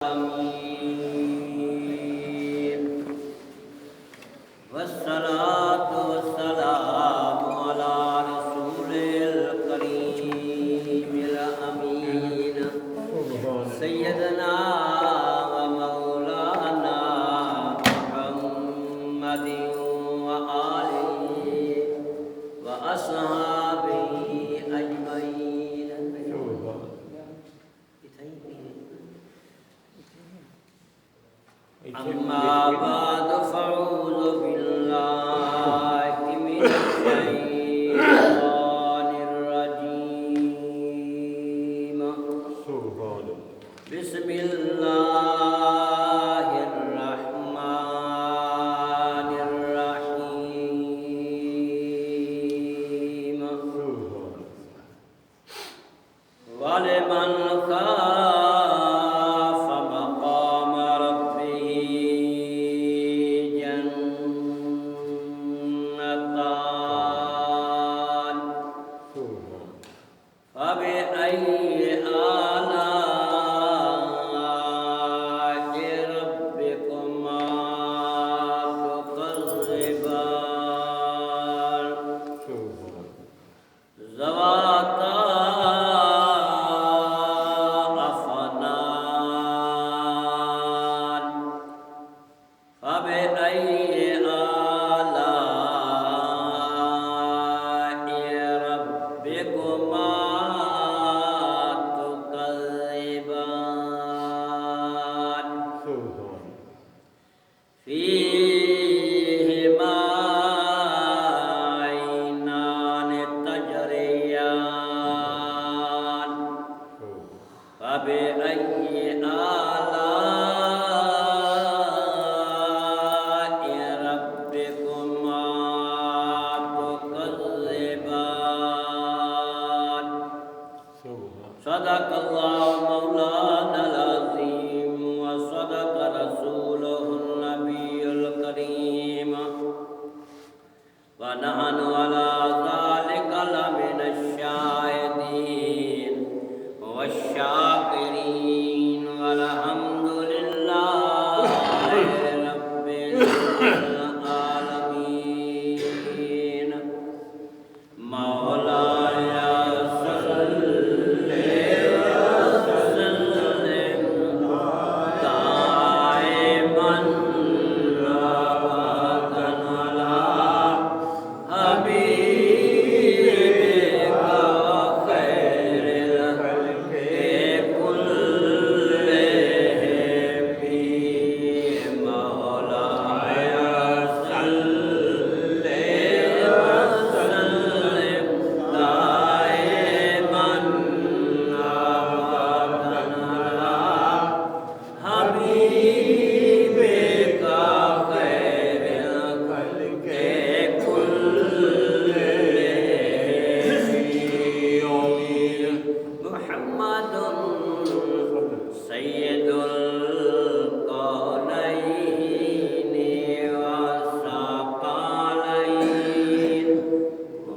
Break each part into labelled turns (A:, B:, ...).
A: آمين والصلاة والسلام على رسول الكريم الأمين سيدنا ومولانا محمد وآله وأصحابه أجمعين. أما بعد فأعوذ بالله من الشيطان الرجيم. بسم الله الرحمن الرحيم. ولمن خاف مقام ربه جنتان فبأي آلاء ربكما تكذبان ذواتا أفنان فبأي آلاء ربكما تكذبان فيهما عينان تجريان فبأي آلاء ربكما تكذبان. صدق الله مولانا العظيم وصدق رسوله النبي الكريم ونحن على ذلك لمن الشاهدين والشاكرين والحمد لله رب العالمين. مولاي صل وسلم دائما أبدا على حبيبك خير الخلق كلهم. مولاي صل وسلم دائما أبدا على حبيبك خير الخلق كلهم. محمد سيد الكونين والثقلين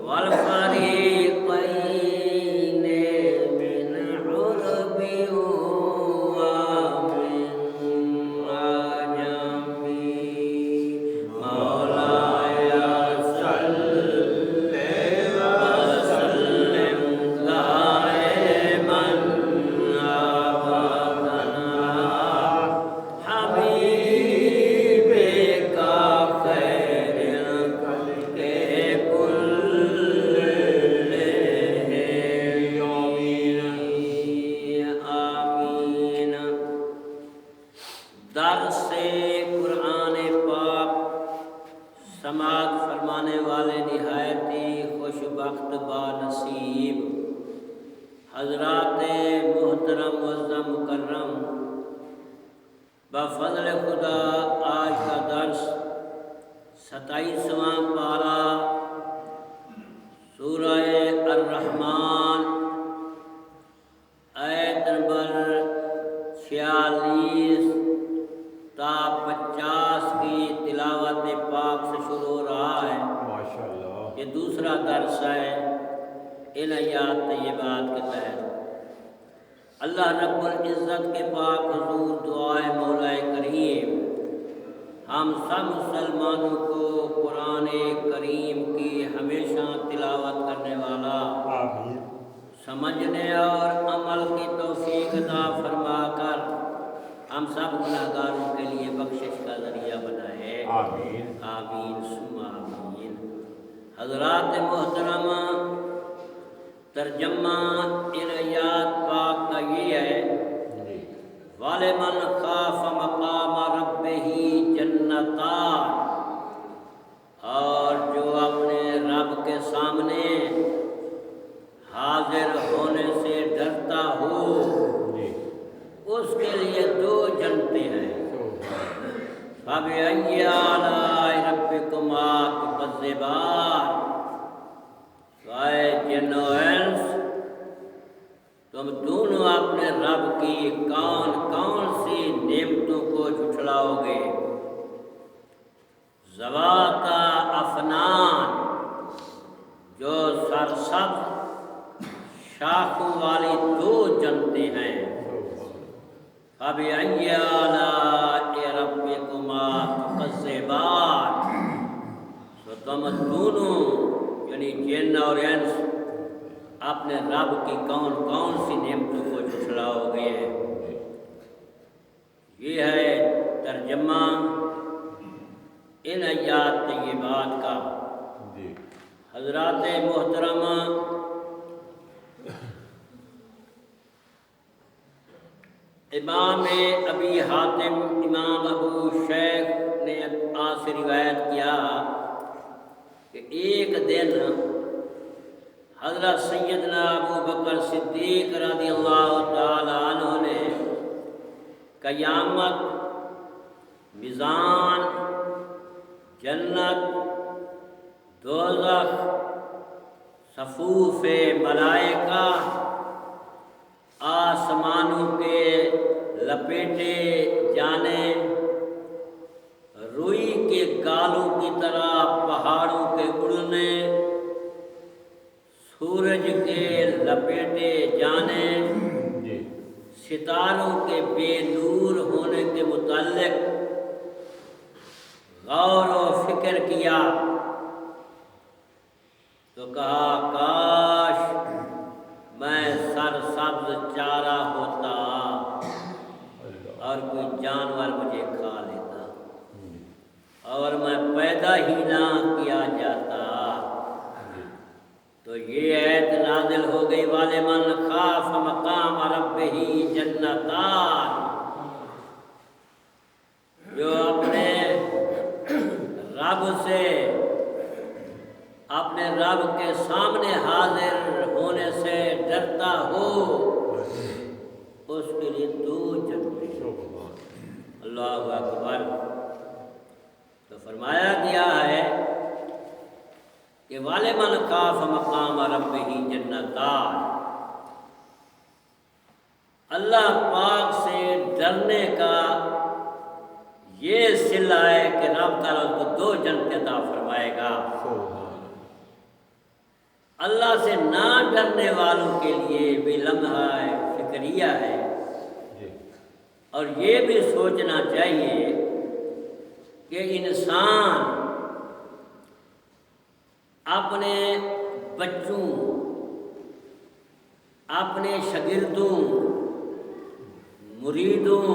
A: والفريقين من عرب ومن عجم. مولاي صل وسلم دائما أبدا على حبيبك خير الخلق كلهم. آمين. درس قرآن پاک سماعت فرمانے والے نہایت ہی خوشبخت بانصیب حضرات محترم معظم مکرم، بفضل خدا آج کا درس 27واں پارہ سورہ الرحمن آیت نمبر 46 تا 50 کی تلاوت پاک سے شروع ہو رہا ہے. یہ دوسرا درس ہے ان آیات طیبات کے تحت. اللہ رب العزت کے پاک حضور دعائے مولا کریم ہم سب مسلمانوں کو قرآن کریم کی ہمیشہ تلاوت کرنے والا
B: آمین
A: سمجھنے اور عمل کی توفیق عطا فرما کر ہم سب گناہگاروں کے لیے بخشش کا ذریعہ بنائے
B: آمین
A: آمین ثم آمین۔ حضرات محترمہ، ترجمہ ان آیات پاک کا یہ ہے
B: جی
A: وَلِمَنْ خَافَ مَقَامَ رَبِّهِ جَنَّتَانِ، اور جو اپنے رب کے سامنے حاضر ہونے سے ڈرتا ہو
B: جی
A: اس کے لیے دو جنتیں ہیں۔ فَبِأَيِّ آلَاءِ رَبِّكُمَا تُكَذِّبَانِ، سوائے جن و انس تم دونوں اپنے رب کی کون کون سی نعمتوں کو جھٹلاؤ گے؟ ذواتا افنان، جو سرسبز شاخوں والی دو جنتیں ہیں۔ فَبِأَيِّ آلَاءِ رَبِّكُمَا تُكَذِّبَانِ، تو تم دونوں یعنی جن اور انس اپنے رب کی کون کون سی نعمتوں کو جھٹلاؤ گے؟ یہ ہے ترجمہ ان آیات طیبات کا۔
B: جی
A: حضرات محترمہ، امام ابی حاتم امام ابو شیخ نے آج سے روایت کیا کہ ایک دن حضرت سیدنا ابو بکر صدیق رضی اللہ تعالی عنہ نے قیامت، میزان، جنت، دوزخ، صفوف ملائکہ، آسمانوں کے لپیٹے جانے، روئی کے گالوں کی طرح پہاڑوں کے اڑنے، سورج کے لپیٹے جانے،
B: جی
A: ستاروں کے بے نور ہونے کے متعلق غور و فکر کیا تو کہا کاش میں سرسبز چارہ ہوتا اور کوئی جانور مجھے کھا لیتا اور میں پیدا ہی نہ کیا جاتا۔ تو یہ آیت نازل ہو گئی وَلِمَنْ خَافَ مَقَامَ رَبِّهِ جَنَّتَانِ، جو اپنے رب سے، اپنے رب کے سامنے حاضر ہونے سے ڈرتا ہو اس کے لیے دو جنتیں۔ اللہ اکبر۔ تو فرمایا گیا ہے کہ وَلِمَنْ خَافَ مَقَامَ رَبِّهِ جَنَّتَانِ، اللہ پاک سے ڈرنے کا یہ صلہ ہے کہ رب تعالیٰ اس کو دو جنتیں عطا فرمائے گا۔ اللہ سے نہ ڈرنے والوں کے لیے بھی لمحہ فکریہ ہے، اور یہ بھی سوچنا چاہیے کہ انسان اپنے بچوں، اپنے شاگردوں، مریدوں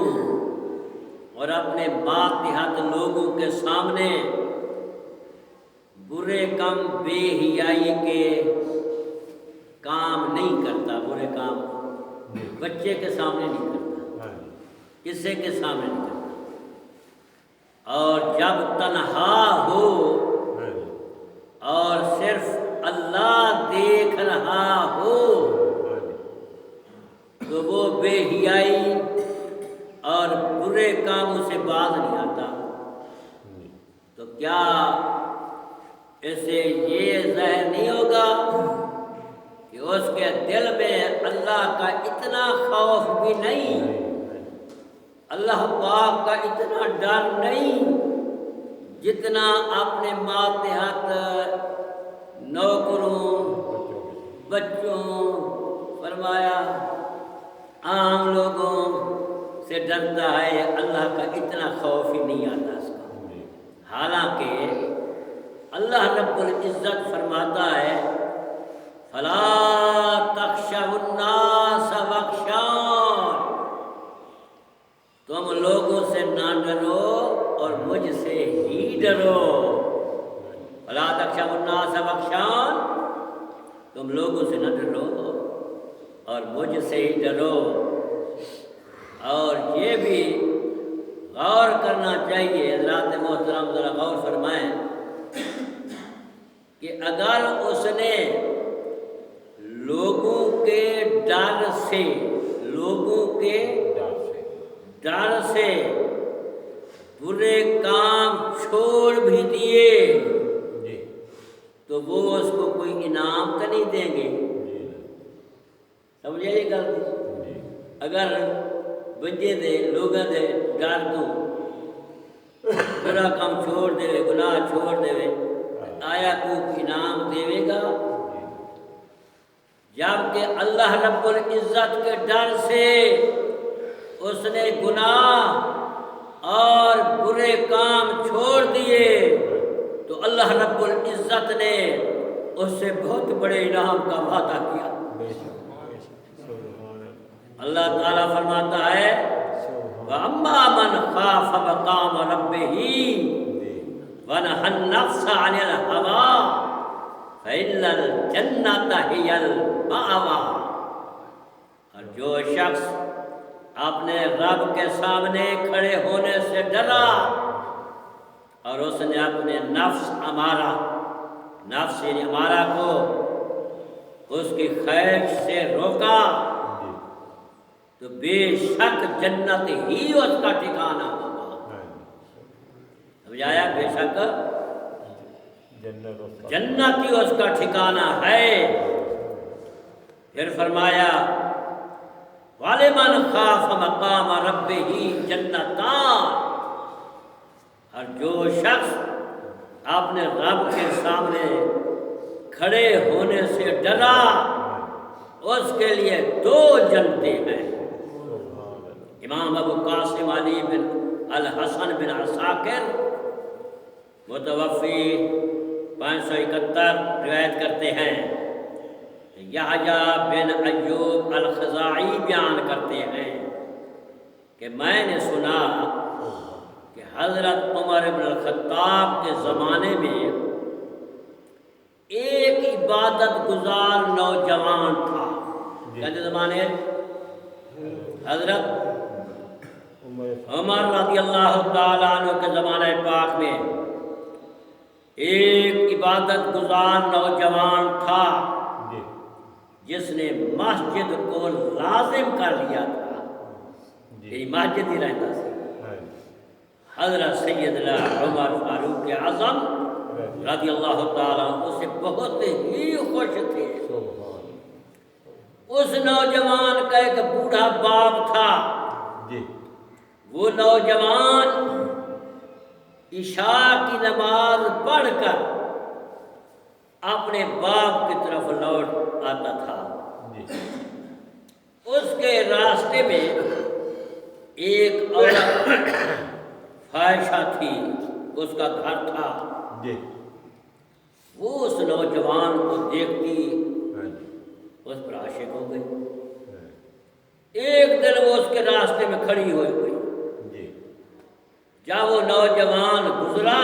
A: اور اپنے ماتحت لوگوں کے سامنے برے کام، بے حیائی کے کام نہیں کرتا۔ برے کام بچے کے سامنے نہیں کرتا، کسی کے سامنے نہیں کرتا، اور جب تنہا ہو اور صرف اللہ دیکھ رہا ہو تو وہ بے حیائی اور برے کاموں سے باز نہیں آتا۔ تو کیا اسے یہ ظاہر نہیں ہوگا کہ اس کے دل میں اللہ کا اتنا خوف بھی نہیں، اللہ پاک کا اتنا ڈر نہیں جتنا اپنے ماتحت نوکروں، بچوں، فرمایا عام لوگوں سے ڈرتا ہے، اللہ کا اتنا خوف ہی نہیں آتا اس کا۔
B: جی
A: حالانکہ اللہ رب العزت فرماتا ہے فَلَا تَخْشَوُا النَّاسَ وَاخْشَوْنِ، تم لوگوں سے نہ ڈرو اور مجھ سے ہی ڈرو۔ فَلَا تَخْشَوُا النَّاسَ وَاخْشَوْنِ، تم لوگوں سے نہ ڈرو اور مجھ سے ہی ڈرو۔ اور یہ بھی غور کرنا چاہیے، حضرات محترم ذرا غور فرمائیں کہ اگر اس نے لوگوں کے ڈر سے
B: ڈر سے
A: برے کام چھوڑ بھی دیے
B: جی
A: تو وہ اس کو کوئی انعام تو نہیں دیں گے؟
B: جی
A: سمجھے یہ گل؟
B: جی
A: اگر بچے دے لوگوں دے ڈر تو برا کام چھوڑ دے، گناہ چھوڑ دے، آیا کوئی انعام دے گا؟ جبکہ اللہ رب العزت کے ڈر سے اس نے گناہ اور برے کام چھوڑ دیے تو اللہ رب العزت نے اس سے بہت بڑے انعام کا وعدہ کیا۔ اللہ تعالیٰ فرماتا ہے وَأَمَّا مَنْ خَافَ مَقَامَ رَبِّهِ وَنَهَى النَّفْسَ عَنِ الْهَوَىٰ فَإِنَّ الْجَنَّةَ هِيَ الْمَأْوَىٰ، اور جو شخص اپنے رب کے سامنے کھڑے ہونے سے ڈرا اور اس نے اپنے نفس یعنی امارہ کو اس کی خواہش سے روکا تو بے شک جنت ہی اس کا ٹھکانہ ہوگا۔ سمجھ آیا؟ بے شک جنت ہی اس کا ٹھکانہ ہے۔ پھر فرمایا وَلِمَنْ خَافَ مَقَامَ رَبِّهِ جَنَّتَانِ، اور جو شخص اپنے رب کے سامنے کھڑے ہونے سے ڈرا اس کے لیے 2 جنتیں ہیں۔ امام ابو قاسم علی بن الحسن بن عساکر متوفی 571 روایت کرتے ہیں، یحییٰ بن ایوب الخزاعی بیان کرتے ہیں کہ میں نے سنا کہ حضرت عمر بن الخطاب کے زمانے میں ایک عبادت گزار نوجوان تھا۔ کہتے زمانے حضرت عمر رضی اللہ تعالیٰ عنہ کے زمانہ پاک میں ایک عبادت گزار نوجوان تھا جس نے مسجد کو لازم کر لیا تھا، یعنی مسجد ہی رہتا تھا۔ حضرت سیدنا عمر فاروق اعظم رضی اللہ تعالیٰ عنہ سے بہت ہی خوش تھے۔ اس نوجوان کا ایک بوڑھا باپ تھا، وہ نوجوان عشاء کی نماز پڑھ کر اپنے باپ کی طرف لوٹ آتا تھا۔ اس کے راستے میں ایک عورت فاحشہ تھی، اس کا گھر تھا، وہ اس نوجوان کو دیکھتی اس پر عاشق ہو گئی۔ ایک دن وہ اس کے راستے میں کھڑی ہوئی جب وہ نوجوان گزرا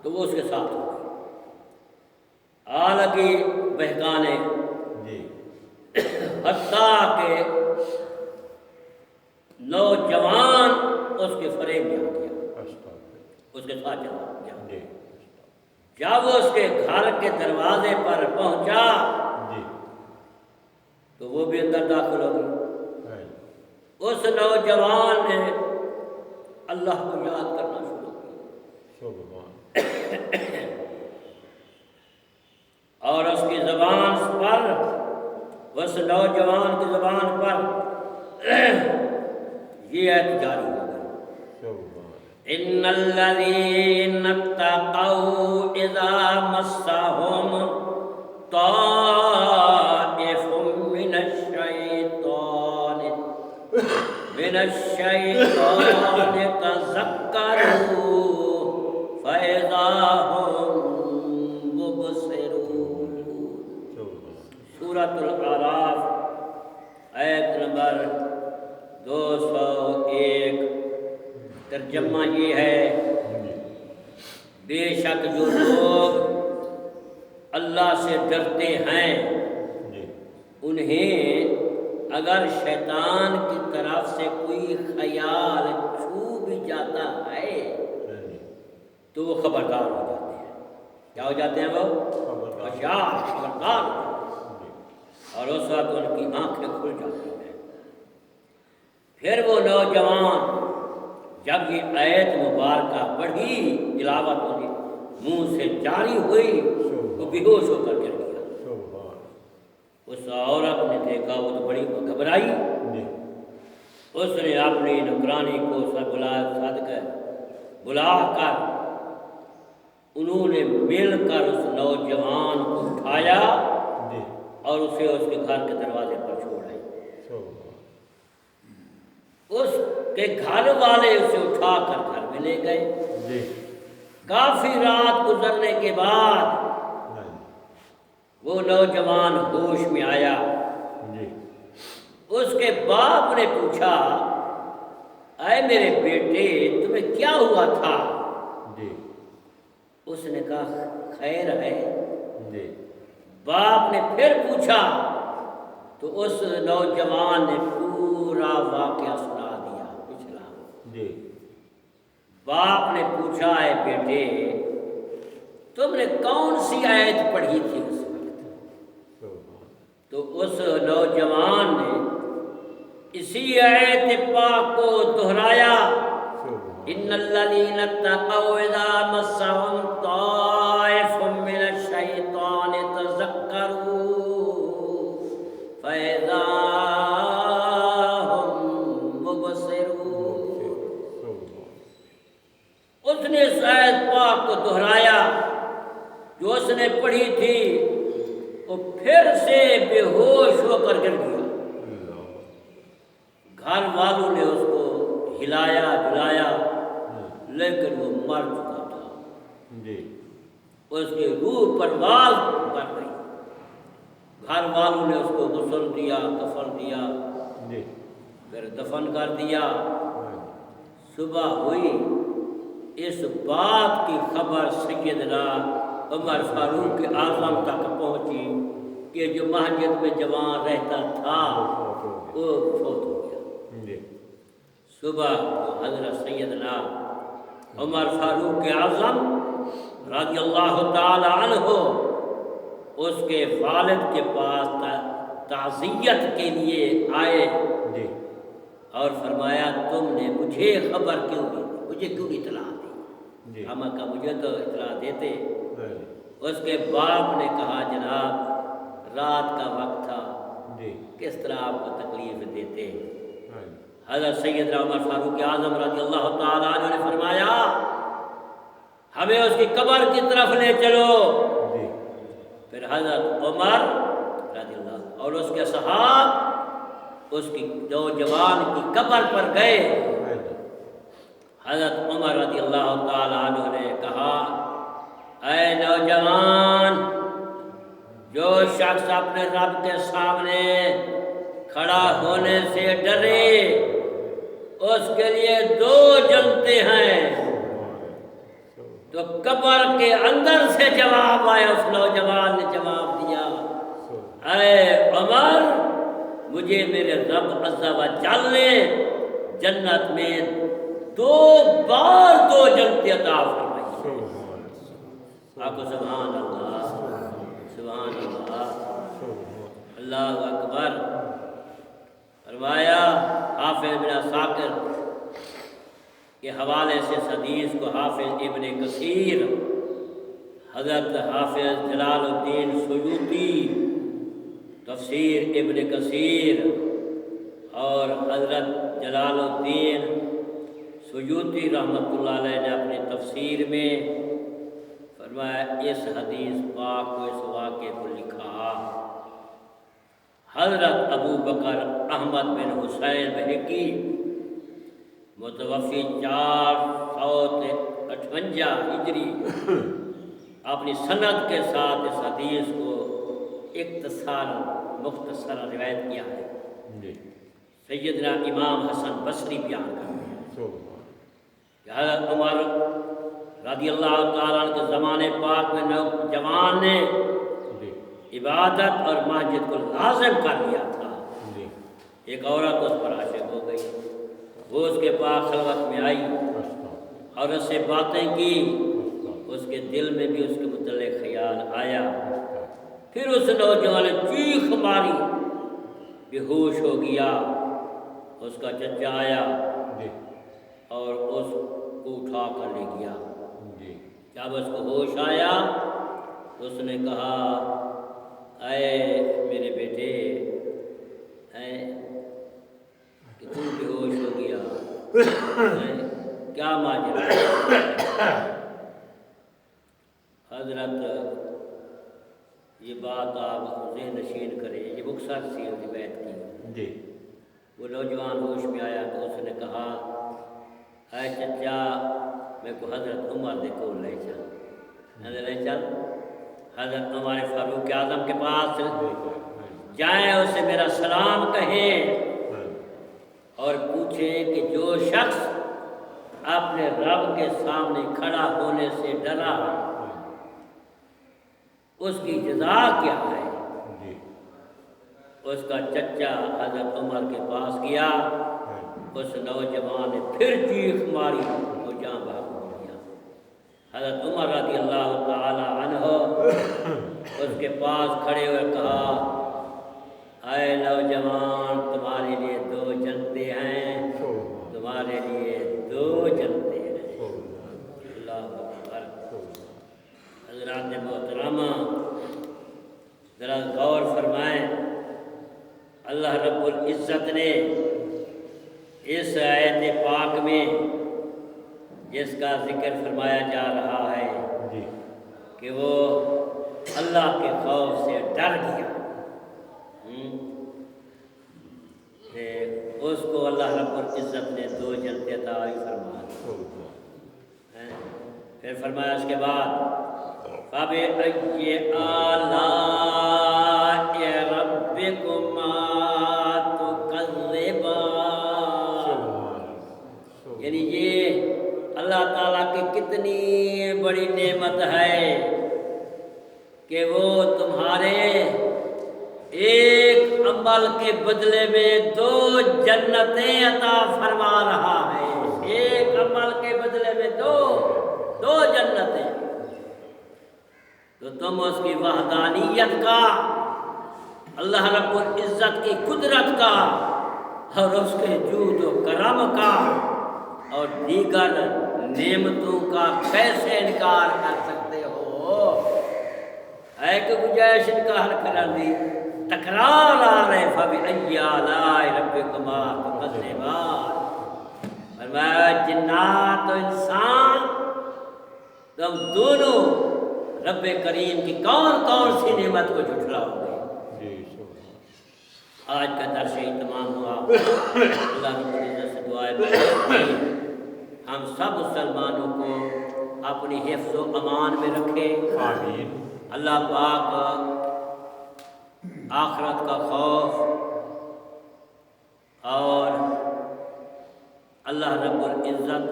A: تو وہ اس کے ساتھ ہو گئی، لگی بہکانے، حتیٰ کہ نوجوان اس کے فریب میں آ گیا، اس کے ساتھ چلا گیا۔ جب وہ اس کے گھر کے دروازے پر پہنچا تو وہ بھی اندر داخل ہو گئی۔ اس نوجوان نے اللہ کو یاد کرنا شروع کیا اور اس کی زبان پر، اس نوجوان کی زبان پر یہ آیت جاری ہو گئی، ان الذین اتقوا اذا مسهم طائف من الشیطان الشیطان تذکروا فاذا هم مبصرون۔ سورۃ الاعراف آیت نمبر 201۔ ترجمہ یہ ہے، بے شک جو لوگ اللہ سے ڈرتے ہیں انہیں اگر شیطان کی طرف سے کوئی خیال چھو بھی جاتا ہے تو وہ خبردار ہو جاتے ہیں۔ کیا ہو جاتے ہیں؟ وہ ہوشیار، خبردار ہو جاتے ہیں، اور اس وقت ان کی آنکھیں کھل جاتی ہیں۔ پھر وہ نوجوان جب یہ آیت مبارکہ پڑھی، تلاوت ہوئی، منہ سے جاری ہوئی، وہ بے ہوش ہو کر گر گیا۔ اس عورت نے دیکھا، وہ تو بڑی گھبرائی، اس نے اپنی نوکرانی کو بلا کر انہوں نے مل کر اس نوجوان کو اٹھایا اور اسے اس کے گھر کے دروازے پر چھوڑا۔ اس کے گھر والے اسے اٹھا کر گھر میں لے گئے۔ کافی رات گزرنے کے بعد وہ نوجوان ہوش میں آیا۔ اس کے باپ نے پوچھا، اے میرے بیٹے تمہیں کیا ہوا تھا؟ اس نے کہا خیر ہے۔ باپ نے پھر پوچھا تو اس نوجوان نے پورا واقعہ سنا دیا پچھلا۔ باپ نے پوچھا، اے بیٹے تم نے کون سی آیت پڑھی تھی اس وقت؟ تو اس نوجوان نے اسی آیت پاک کو دہرایا، ان الذین اتقوا اذا مسهم طائف من الشیطان تذکروا فاذا هم مبصرون۔ اس نے اس آیت پاک کو دہرایا جو اس نے پڑھی تھی، وہ پھر سے بے ہوش ہو کر گر گیا۔ گھر والوں نے اس کو ہلایا جلایا لیکن وہ مر چکا تھا۔ اس کی روح پرواز کر گئی۔ گھر والوں نے اس کو غسل دیا، کفن دیا، پھر دفن کر دیا۔ صبح ہوئی، اس بات کی خبر سیدنا عمر فاروق اعظم تک پہنچی کہ جو مسجد میں جوان رہتا تھا وہ فوت ہو گیا۔ صبح کو حضرت سیدنا عمر فاروق اعظم رضی اللہ تعالی عنہ اس کے والد کے پاس تعزیت کے لیے آئے اور فرمایا تم نے مجھے خبر کیوں دی، مجھے کیوں اطلاع دی؟ ہم کا مجھے تو اطلاع دیتے۔ اس کے باپ نے کہا جناب رات کا وقت تھا، کس طرح آپ کو تکلیف دیتے؟ حضرت سیدنا عمر فاروق اعظم رضی اللہ تعالیٰ عنہ نے فرمایا ہمیں اس کی قبر کی طرف لے چلو۔ پھر حضرت عمر رضی اللہ اور اس کے صحاب اس کی نوجوان کی قبر پر گئے۔ حضرت عمر رضی اللہ تعالیٰ عنہ نے کہا، اے نوجوان، جو شخص اپنے رب کے سامنے کھڑا ہونے سے ڈرے اس کے لیے دو جنتیں ہیں۔ تو قبر کے اندر سے جواب آیا، اس نوجوان نے جواب دیا، اے عمر مجھے میرے رب عز و جل نے جنت میں 2 بار 2 جنتیں عطا فرمائی۔ آپ کو سبحان اللہ، سبحان اللہ، اللہ اکبر۔ فرمایا حافظ بن عساکر کے حوالے سے اس حدیث کو حافظ ابن کثیر، حضرت حافظ جلال الدین سیوطی تفسیر ابن کثیر اور حضرت جلال الدین سیوطی رحمۃ اللہ علیہ نے اپنی تفسیر میں فرمایا اس حدیث پاک کو، اس واقعے کو لکھا حضرت ابو بکر احمد بن حسین بہقی متوفی 458 ہجری اپنی سند کے ساتھ اس حدیث کو اختصار مختصر روایت کیا ہے۔
B: جی
A: سیدنا امام حسن بصری بیان کرتے ہیں کہ حضرت عمر رضی اللہ تعالیٰ عنہ کے زمانے پاک میں نوجوان نے
B: جی
A: عبادت اور مسجد کو لازم کر لیا تھا۔
B: جی
A: ایک عورت اس پر عاشق ہو گئی، وہ اس کے پاس خلوت میں آئی اور اس سے باتیں کی، اس کے دل میں بھی اس کے متعلق خیال آیا۔ پھر اس نوجوان نے چیخ ماری، بے ہوش ہو گیا۔ اس کا چچا آیا
B: جی
A: اور اس کو اٹھا کر لے گیا۔
B: جی
A: جب اس کو ہوش آیا تو اس نے کہا، اے میرے بیٹے، اے کہ تم بے ہوش ہو گیا، کیا ماجرا؟ حضرت یہ بات آپ ذہن نشین کریں، یہ مختصر سی روایت کی۔
B: جی
A: وہ نوجوان ہوش میں آیا تو اس نے کہا، اے چچا میں کو حضرت عمر دے کو لے چل، لے چل حضرت عمر فاروق اعظم کے پاس جائیں، اسے میرا سلام کہیں اور پوچھیں کہ جو شخص اپنے رب کے سامنے کھڑا ہونے سے ڈرا اس کی جزا کیا ہے؟
B: جی
A: اس کا چچا حضرت عمر کے پاس گیا، اس نوجوان نے پھر چیخ ماری، وہ جاں بحق ہو گیا۔ حضرت عمر رضی اللہ تعالی عنہ اس کے پاس کھڑے ہوئے کہا، اے نوجوان، تمہارے لیے 2 جنتیں ہیں، تمہارے لیے 2 جنتیں ہیں۔ اللہ اکبر۔ حضرات محترمہ ذرا غور فرمائیں، اللہ رب العزت نے اس آیت پاک میں جس کا ذکر فرمایا جا رہا ہے
B: جی
A: کہ وہ اللہ کے خوف سے ڈر گیا، کہ اس کو اللہ رب العزت نے 2 جنتیں عطا فرما دی۔ پھر فرمایا اس کے بعد، فَبِأَيِّ آلَاءِ رَبِّكُمَا تُكَذِّبَانِ، یعنی یہ اللہ تعالیٰ کی کتنی بڑی نعمت ہے کہ وہ تمہارے ایک عمل کے بدلے میں 2 جنتیں عطا فرما رہا ہے۔ ایک عمل کے بدلے میں 2 جنتیں، تو تم اس کی وحدانیت کا، اللہ رب العزت کی قدرت کا اور اس کے جود و کرم کا اور دیگر نعمتوں کا کیسے انکار کر سکتے ہو؟ ہے کہ گنجائش انکار کرن دی، تکرار آ رہے، فَبِأَيِّ آلَاءِ رَبِّكُمَا تُكَذِّبَانِ۔ فرمایا جنات و انسان تم دونوں رب کریم کی کون کون سی نعمت کو جھٹلاؤ گے؟ آج کا درس تمام ہوا۔ اللہ رب العزت سے دعائیں مانگتے ہم سب مسلمانوں کو اپنی حفظ و امان میں رکھے۔
B: آمین۔
A: اللہ پاک آخرت کا خوف اور اللہ رب العزت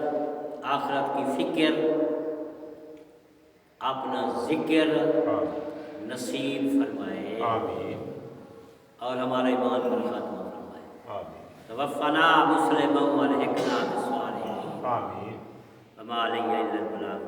A: آخرت کی فکر، اپنا ذکر نصیب فرمائے،
B: آمین،
A: اور ہمارا ایمان پر خاتمہ فرمائے۔
B: آمین،
A: توفنا مسلما والحقنا بالصالحین،
B: آمین،
A: وما علیہ الا البلاغ۔